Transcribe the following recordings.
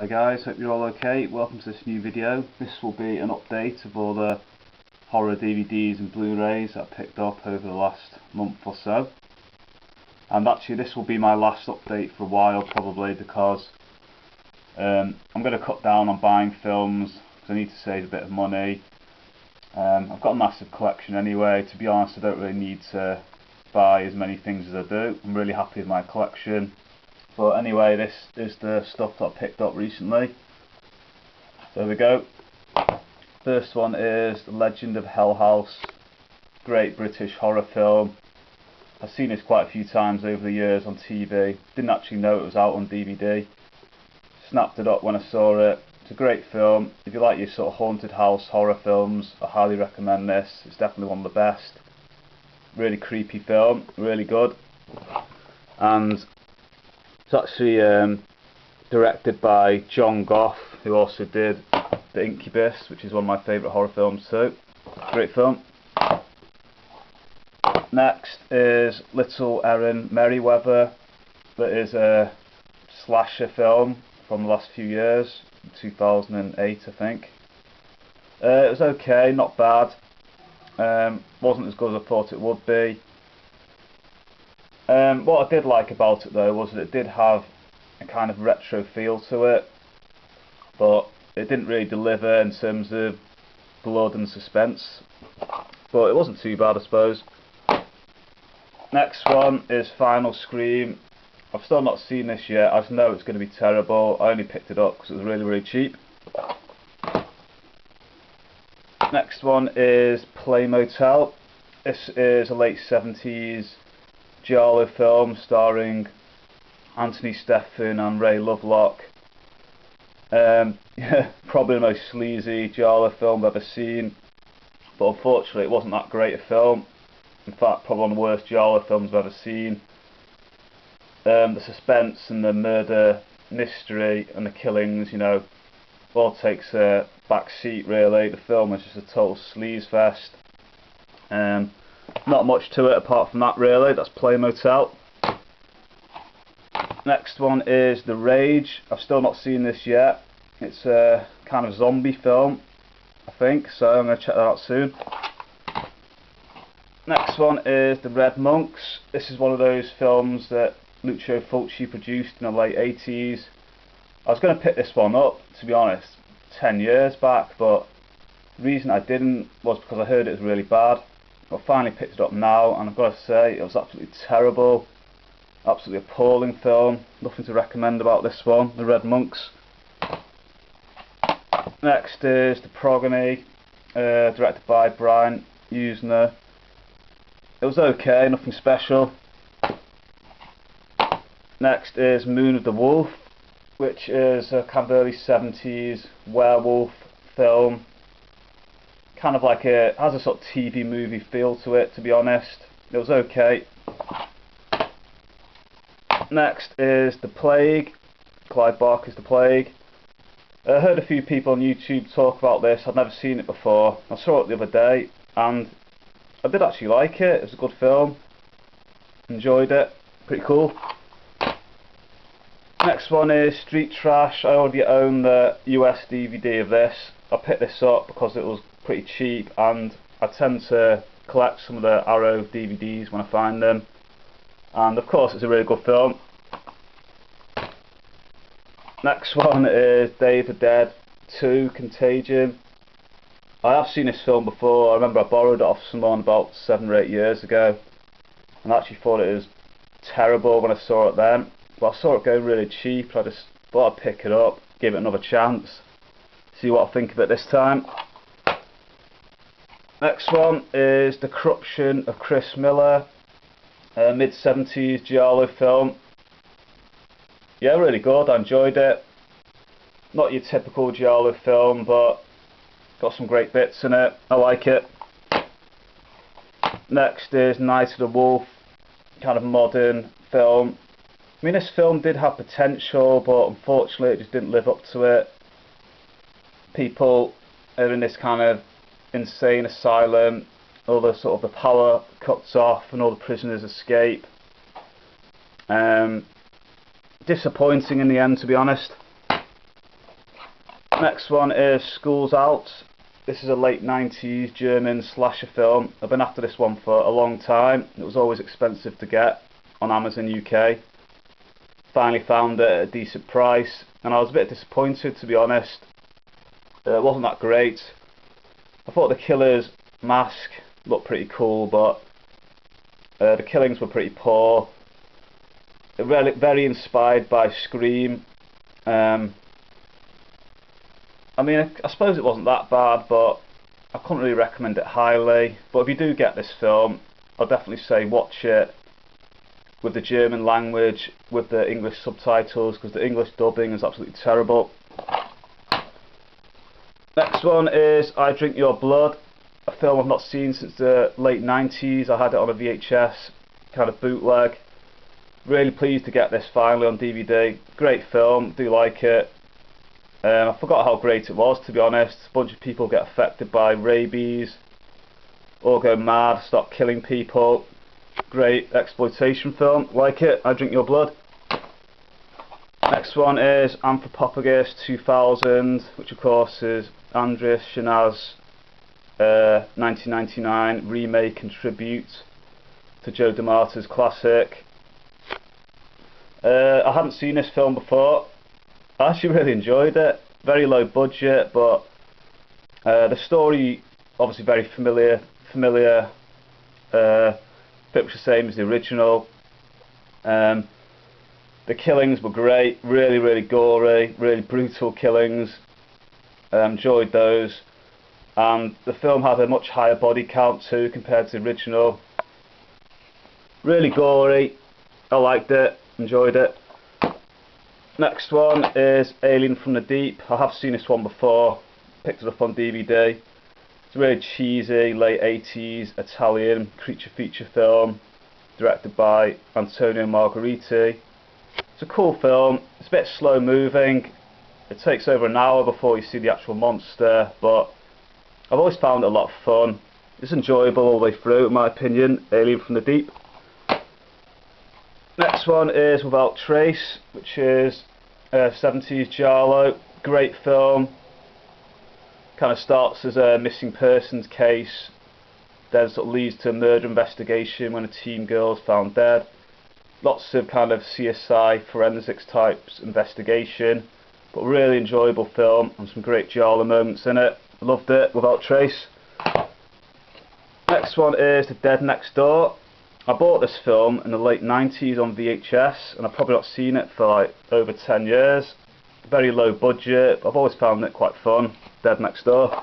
Hi guys, hope you're all okay. Welcome to this new video. This will be an update of all the horror DVDs and Blu-rays that I picked up over the last month or so. And actually this will be my last update for a while probably, because I'm going to cut down on buying films because I need to save a bit of money. I've got a massive collection anyway. To be honest, I don't really need to buy as many things as I do. I'm really happy with my collection. But anyway, this is the stuff that I picked up recently. So there we go. First one is The Legend of Hell House. Great British horror film. I've seen this quite a few times over the years on TV. Didn't actually know it was out on DVD. Snapped it up when I saw it. It's a great film. If you like your sort of haunted house horror films, I highly recommend this. It's definitely one of the best. Really creepy film, really good. And it's actually directed by John Goff, who also did The Incubus, which is one of my favourite horror films too. Great film. Next is Little Erin Merriweather. That is a slasher film from the last few years, 2008 I think. It was okay, not bad. Wasn't as good as I thought it would be. What I did like about it though was that it did have a kind of retro feel to it, but it didn't really deliver in terms of blood and suspense, but it wasn't too bad I suppose. Next one is Final Scream. I've still not seen this yet. I just know it's going to be terrible. I only picked it up because it was really cheap. Next one is Play Motel. This is a late 70s giallo film starring Anthony Stephan and Ray Lovelock. Probably the most sleazy giallo film I've ever seen, but unfortunately it wasn't that great a film. In fact, probably one of the worst giallo films I've ever seen. The suspense and the murder mystery and the killings, all takes a back seat really. The film is just a total sleaze fest. Not much to it apart from that really. That's Play Motel. Next one is The Rage. I've still not seen this yet. It's a kind of zombie film, I think, so I'm going to check that out soon. Next one is The Red Monks. This is one of those films that Lucio Fulci produced in the late 80s. I was going to pick this one up, to be honest, 10 years back, but the reason I didn't was because I heard it was really bad. I finally picked it up now, and I've got to say it was absolutely terrible. Absolutely appalling film. Nothing to recommend about this one, The Red Monks. Next is The Progeny, directed by Brian Usner. It was okay, nothing special. Next is Moon of the Wolf, which is a kind of early 70s werewolf film. Kind of like it has a sort of TV movie feel to it, to be honest. It was okay. Next is The Plague, Clive Barker's The Plague. I heard a few people on YouTube talk about this. I'd never seen it before. I saw it the other day and I did actually like it. It was a good film. Enjoyed it. Pretty cool. Next one is Street Trash. I already own the US DVD of this. I picked this up because it was pretty cheap, and I tend to collect some of the Arrow DVDs when I find them. And of course it's a really good film. Next one is Day of the Dead 2 Contagion. I have seen this film before. I remember I borrowed it off someone about 7 or 8 years ago, and I actually thought it was terrible when I saw it then. But I saw it going really cheap. I just thought I'd pick it up, give it another chance, see what I think of it this time. Next one is The Corruption of Chris Miller, a mid-70s giallo film. Yeah, really good, I enjoyed it. Not your typical giallo film, but got some great bits in it, I like it. Next is Night of the Wolf, kind of modern film. I mean, this film did have potential, but unfortunately it just didn't live up to it. People are in this kind of insane asylum, all the sort of the power cuts off and all the prisoners escape. Disappointing in the end, to be honest. Next one is School's Out. This is a late 90s German slasher film. I've been after this one for a long time. It was always expensive to get on Amazon UK. Finally found it at a decent price, and I was a bit disappointed, to be honest. It wasn't that great. I thought the killer's mask looked pretty cool, but the killings were pretty poor. Very inspired by Scream. I mean, I suppose it wasn't that bad, but I couldn't really recommend it highly. But if you do get this film, I'll definitely say watch it with the German language, with the English subtitles, because the English dubbing is absolutely terrible. Next one is I Drink Your Blood, a film I've not seen since the late 90s. I had it on a VHS, kind of bootleg. Really pleased to get this finally on DVD. Great film, do like it. I forgot how great it was, to be honest. A bunch of people get affected by rabies, all go mad, start killing people. Great exploitation film, like it. I Drink Your Blood. Next one is Anthropophagus 2000, which of course is Andreas Schnaz's 1999 remake and tribute to Joe D'Amato's classic. I hadn't seen this film before. I actually really enjoyed it. Very low budget, but the story obviously very familiar. Bit much the same as the original. The killings were great, really gory, really brutal killings. Enjoyed those, and the film had a much higher body count too compared to the original. Really gory. I liked it, enjoyed it. Next one is Alien from the Deep. I have seen this one before, picked it up on DVD. It's a really cheesy, late 80s Italian creature feature film, directed by Antonio Margheriti. It's a cool film, it's a bit slow moving. It takes over an hour before you see the actual monster, but I've always found it a lot of fun. It's enjoyable all the way through, in my opinion, Alien from the Deep. Next one is Without Trace, which is a 70s giallo. Great film. Kind of starts as a missing persons case, then sort of leads to a murder investigation when a teen girl is found dead. Lots of kind of CSI forensics types investigation, but really enjoyable film and some great giallo moments in it. Loved it, Without Trace. Next one is The Dead Next Door. I bought this film in the late 90s on VHS, and I've probably not seen it for like over 10 years. Very low budget, but I've always found it quite fun. Dead Next Door.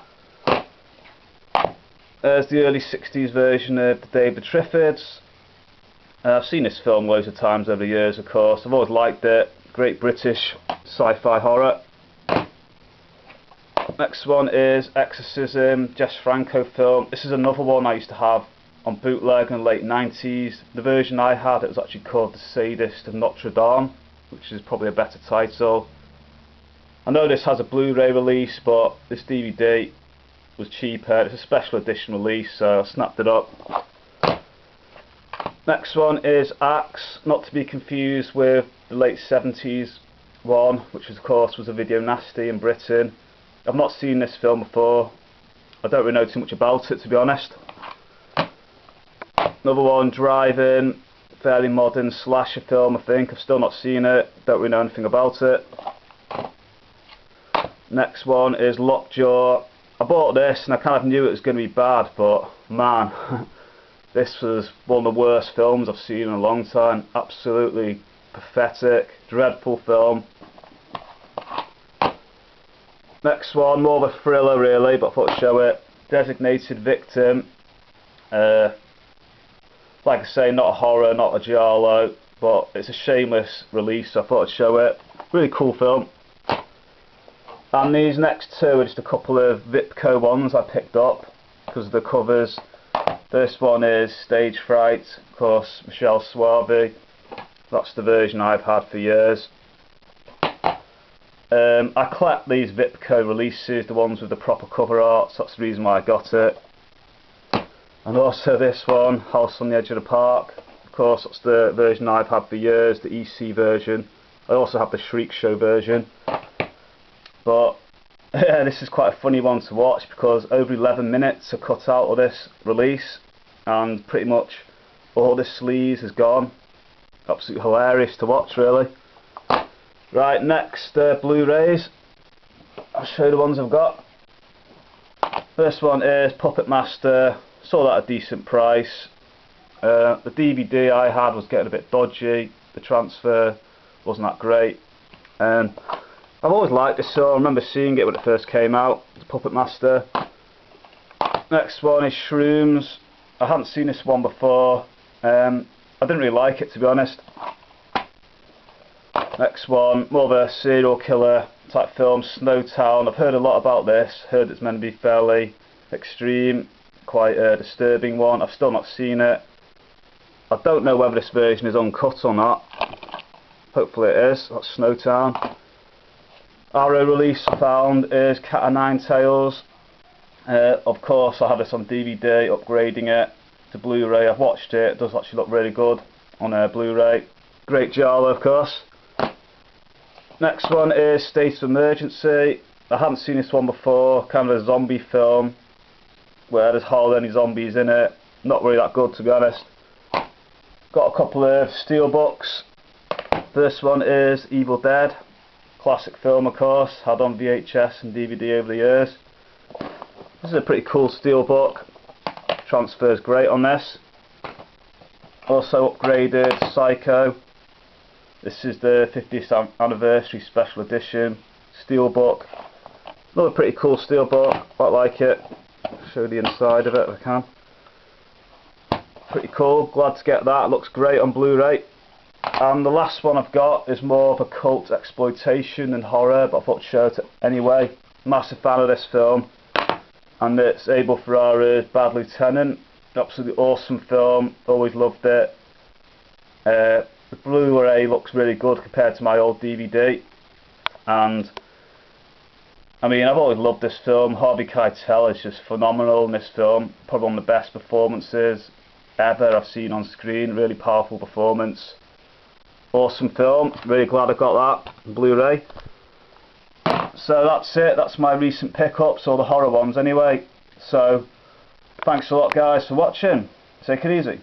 There's the early 60s version of the David Triffids. I've seen this film loads of times over the years, of course. I've always liked it. Great British sci-fi horror. Next one is Exorcism, Jess Franco film. This is another one I used to have on bootleg in the late 90s. The version I had, it was actually called The Sadist of Notre Dame, which is probably a better title. I know this has a Blu-ray release, but this DVD was cheaper. It's a special edition release, so I snapped it up. Next one is Axe, not to be confused with the late 70s one, which of course was a Video Nasty in Britain. I've not seen this film before. I don't really know too much about it, to be honest. Another one, Drive-In, fairly modern slasher film, I think. I've still not seen it, don't really know anything about it. Next one is Lockjaw. I bought this and I kind of knew it was going to be bad, but man, this was one of the worst films I've seen in a long time. Absolutely pathetic, dreadful film. Next one, more of a thriller really, but I thought I'd show it. Designated Victim. Like I say, not a horror, not a giallo, but it's a shameless release, so I thought I'd show it. Really cool film. And these next two are just a couple of Vipco ones I picked up because of the covers. First one is Stage Fright, of course, Michelle Swaby. That's the version I've had for years. I collect these Vipco releases, the ones with the proper cover art, so that's the reason why I got it. And also this one, House on the Edge of the Park. Of course, that's the version I've had for years, the EC version. I also have the Shriek Show version. But This is quite a funny one to watch because over 11 minutes are cut out of this release and pretty much all the sleaze is gone. Absolutely hilarious to watch, really. Right, next Blu-rays. I'll show you the ones I've got. First one is Puppet Master. Saw that at a decent price. The DVD I had was getting a bit dodgy. The transfer wasn't that great. I've always liked this film. I remember seeing it when it first came out. It's Puppet Master. Next one is Shrooms. I hadn't seen this one before. I didn't really like it, to be honest. Next one, more of a serial killer type film, Snowtown. I've heard a lot about this. Heard it's meant to be fairly extreme, quite a disturbing one. I've still not seen it. I don't know whether this version is uncut or not. Hopefully it is. That's Snowtown. Arrow release I found is Cat o' Nine Tails. Of course I have this on DVD, upgrading it to Blu-ray. I've watched it. It does actually look really good on Blu-ray. Great Giallo, of course. Next one is State of Emergency. I haven't seen this one before. Kind of a zombie film where there's hardly any zombies in it. Not really that good, to be honest. Got a couple of steelbooks. First one is Evil Dead. Classic film, of course. Had on VHS and DVD over the years. This is a pretty cool steelbook. Transfer's great on this. Also upgraded Psycho. This is the 50th anniversary special edition steelbook. Another pretty cool steelbook, quite like it. Show the inside of it if I can. Pretty cool, glad to get that, it looks great on Blu-ray. And the last one I've got is more of a cult exploitation and horror, but I thought I'd show it anyway. Massive fan of this film. And it's Abel Ferrara's Bad Lieutenant. Absolutely awesome film, always loved it. The Blu-ray looks really good compared to my old DVD, and I mean, I've always loved this film. Harvey Keitel is just phenomenal in this film. Probably one of the best performances ever I've seen on screen. Really powerful performance. Awesome film. Really glad I got that on Blu-ray. So that's it. That's my recent pickups, all the horror ones anyway. So thanks a lot guys for watching. Take it easy.